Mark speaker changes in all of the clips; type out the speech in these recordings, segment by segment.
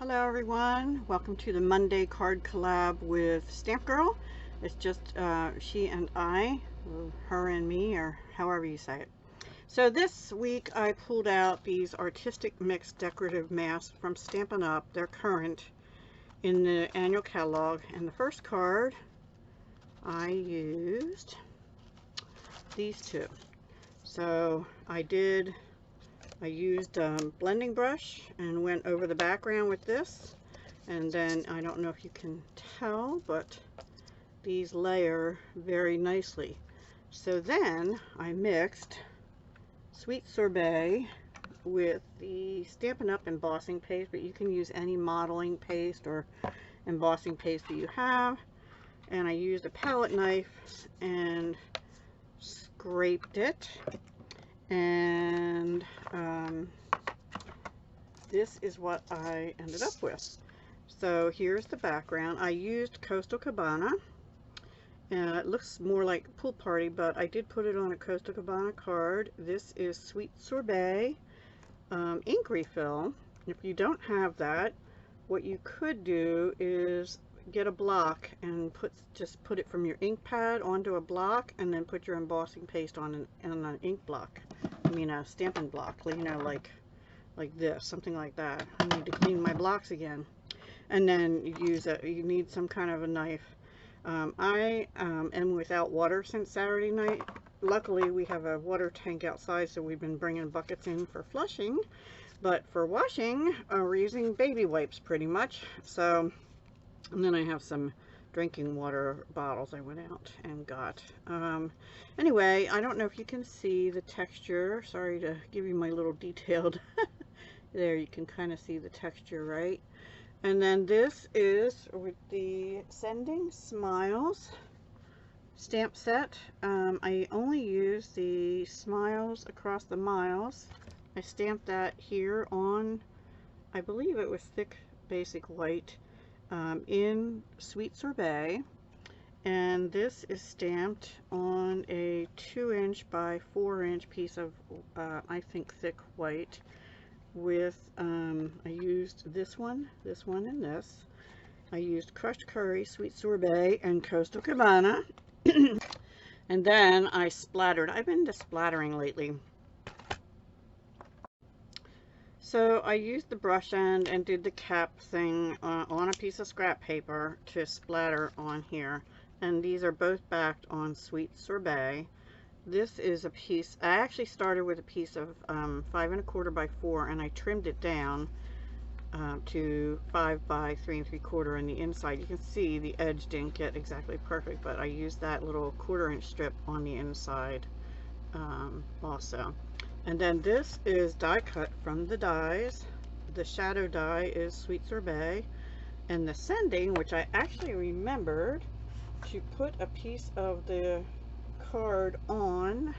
Speaker 1: Hello everyone, welcome to the Monday card collab with Stmpgrl. It's just she and I, her and me, or however you say it. So this week I pulled out these artistic mixed decorative masks from Stampin Up. They're current in the annual catalog, and the first card I used these two. So I used a blending brush and went over the background with this, and then I don't know if you can tell, but these layer very nicely. So then I mixed Sweet Sorbet with the Stampin' Up! Embossing paste, but you can use any modeling paste or embossing paste that you have, and I used a palette knife and scraped it. And this is what I ended up with. So here's the background. I used Coastal Cabana. It looks more like Pool Party, but I did put it on a Coastal Cabana card. This is Sweet Sorbet ink refill. If you don't have that, what you could do is get a block and just put it from your ink pad onto a block, and then put your embossing paste on an ink block. I mean a stamping block, you know, like this, something like that. I need to clean my blocks again. And then you need some kind of a knife. I am without water since Saturday night. Luckily we have a water tank outside, so we've been bringing buckets in for flushing, but for washing we're using baby wipes pretty much. So, and then I have some drinking water bottles I went out and got. Anyway, I don't know if you can see the texture. Sorry to give you my little detailed there, you can kind of see the texture, right? And then this is with the Sending Smiles stamp set. I only use the Smiles Across the Miles. I stamped that here on, I believe it was thick basic white, in Sweet Sorbet, and this is stamped on a 2" by 4" piece of I think thick white with I used this one, and this. I used Crushed Curry, Sweet Sorbet, and Coastal Cabana. And then I splattered. I've been just splattering lately. So I used the brush end and did the cap thing on a piece of scrap paper to splatter on here. And these are both backed on Sweet Sorbet. This is a piece, I actually started with a piece of 5 1/4 by 4, and I trimmed it down to 5 by 3 3/4 on the inside. You can see the edge didn't get exactly perfect, but I used that little 1/4" strip on the inside also. And then this is die cut from the dies. The shadow die is Sweet Sorbet, and the Sending, which I actually remembered to put a piece of the card on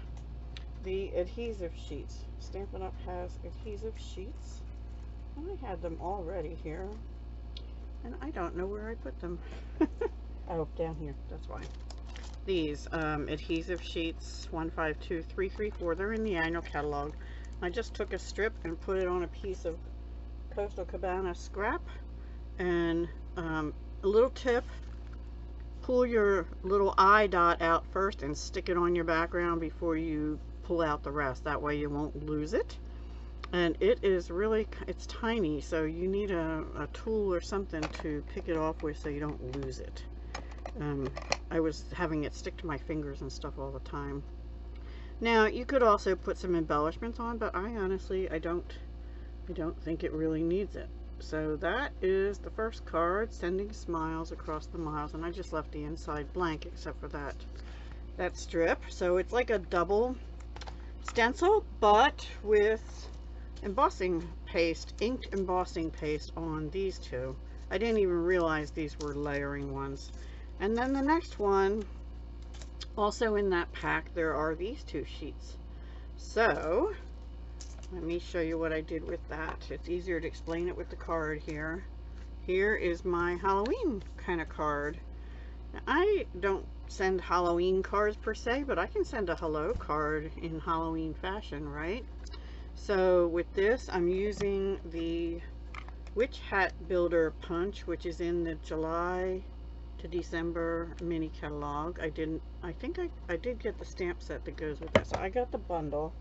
Speaker 1: the adhesive sheets. Stampin' Up! Has adhesive sheets, and I had them already here, and I don't know where I put them. Oh, down here, that's why. These adhesive sheets, 152334, they're in the annual catalog. I just took a strip and put it on a piece of Coastal Cabana scrap. And a little tip, pull your little eye dot out first and stick it on your background before you pull out the rest. That way you won't lose it. And it is really, it's tiny, so you need a tool or something to pick it off with so you don't lose it. I was having it stick to my fingers and stuff all the time. Now you could also put some embellishments on, but I honestly don't think it really needs it. So that is the first card, Sending Smiles Across the Miles, and I just left the inside blank except for that strip. So it's like a double stencil, but with embossing paste, inked embossing paste on these two. I didn't even realize these were layering ones. And then the next one, also in that pack, there are these two sheets. So let me show you what I did with that. It's easier to explain it with the card here. Here is my Halloween kind of card. Now, I don't send Halloween cards per se, but I can send a hello card in Halloween fashion, right? So with this, I'm using the Witch Hat Builder Punch, which is in the July to December mini catalog. I think I did get the stamp set that goes with that. So I got the bundle.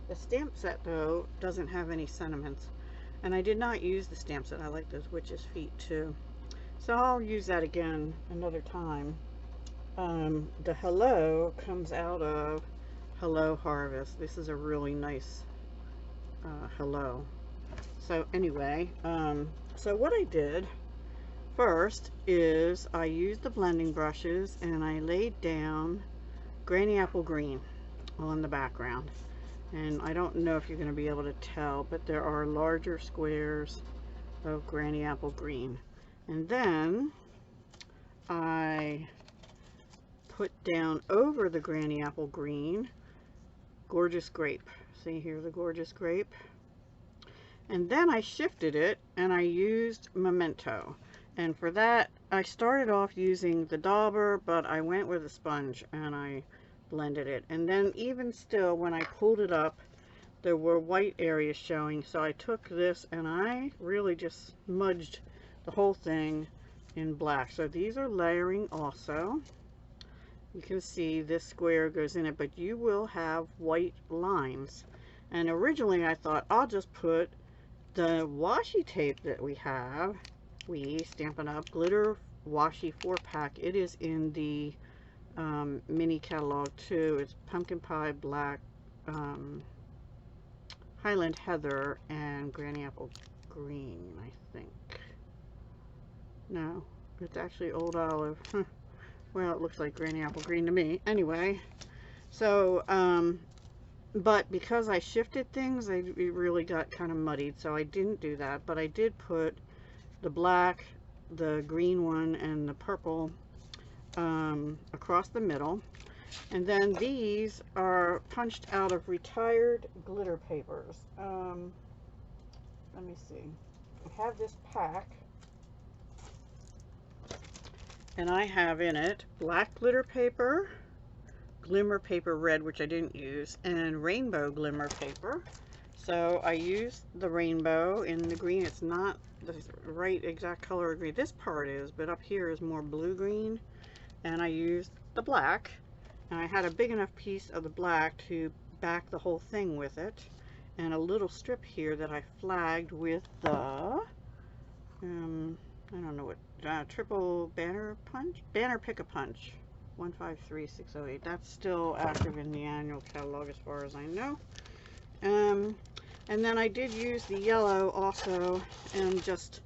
Speaker 1: The stamp set though doesn't have any sentiments. And I did not use the stamp set. I like those witch's feet too. So I'll use that again another time. The Hello comes out of Hello Harvest. This is a really nice Hello. So anyway, so what I did first is I used the blending brushes and I laid down Granny Apple Green on the background. And I don't know if you're going to be able to tell, but there are larger squares of Granny Apple Green. And then I put down over the Granny Apple Green Gorgeous Grape. See here, the Gorgeous Grape. And then I shifted it and I used Memento. And for that, I started off using the dauber, but I went with a sponge and I blended it. And then even still, when I pulled it up, there were white areas showing. So I took this and I really just smudged the whole thing in black. So these are layering also. You can see this square goes in it, but you will have white lines. And originally I thought I'll just put the washi tape that we have, Stampin' Up glitter washi 4-pack. It is in the mini catalog too. It's Pumpkin Pie Black, Highland Heather, and Granny Apple Green, I think. No, it's actually Old Olive. Well, it looks like Granny Apple Green to me. Anyway, so but because I shifted things, it really got kind of muddied, so I didn't do that. But I did put the black, the green one, and the purple across the middle. And then these are punched out of retired glitter papers. Let me see. I have this pack, and I have in it black glitter paper, glimmer paper red, which I didn't use, and rainbow glimmer paper. So I used the rainbow in the green. It's not the right exact color of green. This part is, but up here is more blue green. And I used the black, and I had a big enough piece of the black to back the whole thing with it, and a little strip here that I flagged with the I don't know what, triple banner pick-a-punch 153608. That's still active in the annual catalog as far as I know. And then I did use the yellow also and just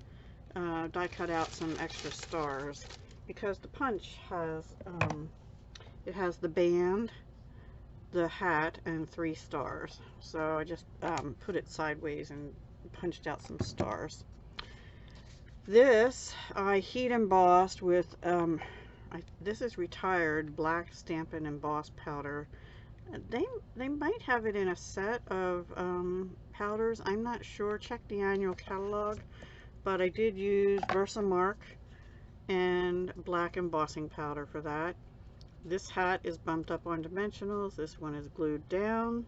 Speaker 1: die cut out some extra stars, because the punch has it has the band, the hat, and 3 stars. So I just put it sideways and punched out some stars. This I heat embossed with this is retired black Stampin' Emboss powder. They might have it in a set of powders. I'm not sure. Check the annual catalog. But I did use Versamark and black embossing powder for that. This hat is bumped up on dimensionals. This one is glued down.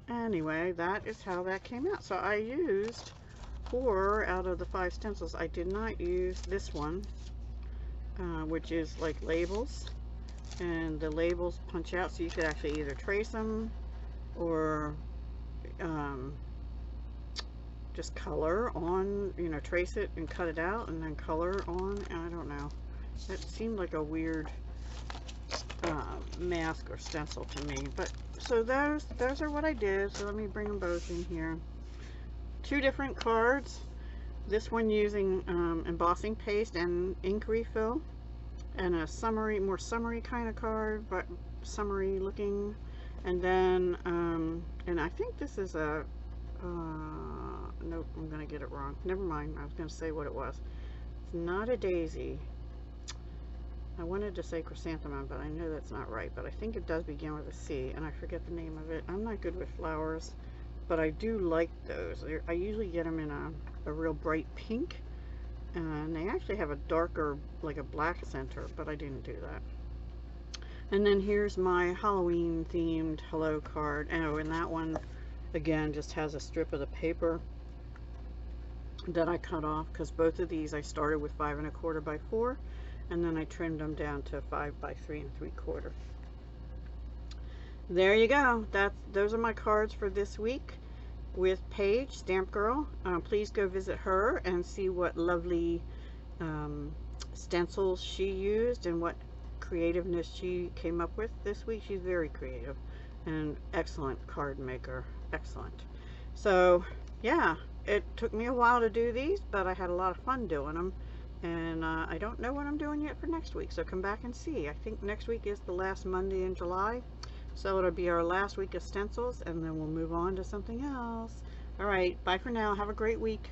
Speaker 1: Anyway, that is how that came out. So I used 4 out of the 5 stencils. I did not use this one, which is like labels. And the labels punch out, so you could actually either trace them or just color on, you know, trace it and cut it out and then color on. I don't know. That seemed like a weird mask or stencil to me. But so those are what I did. So let me bring them both in here. 2 different cards. This one using embossing paste and ink refill, and a summary, more summery kind of card, but summery looking. And then and I think this is a nope, I'm gonna get it wrong. Never mind, I was gonna say what it was. It's not a daisy. I wanted to say chrysanthemum, but I know that's not right. But I think it does begin with a C, and I forget the name of it. I'm not good with flowers, but I do like those. I usually get them in a real bright pink, and they actually have a darker, like a black center, but I didn't do that. And then here's my Halloween themed hello card. Oh, and that one again just has a strip of the paper that I cut off, because both of these I started with 5 1/4 by 4, and then I trimmed them down to 5 by 3 3/4. There you go. Those are my cards for this week with Paige, Stamp Girl. Please go visit her and see what lovely stencils she used and what creativeness she came up with this week. She's very creative and excellent card maker. Excellent. So yeah, it took me a while to do these, but I had a lot of fun doing them. And I don't know what I'm doing yet for next week, so come back and see. I think next week is the last Monday in July, so it'll be our last week of stencils, and then we'll move on to something else. All right, bye for now. Have a great week.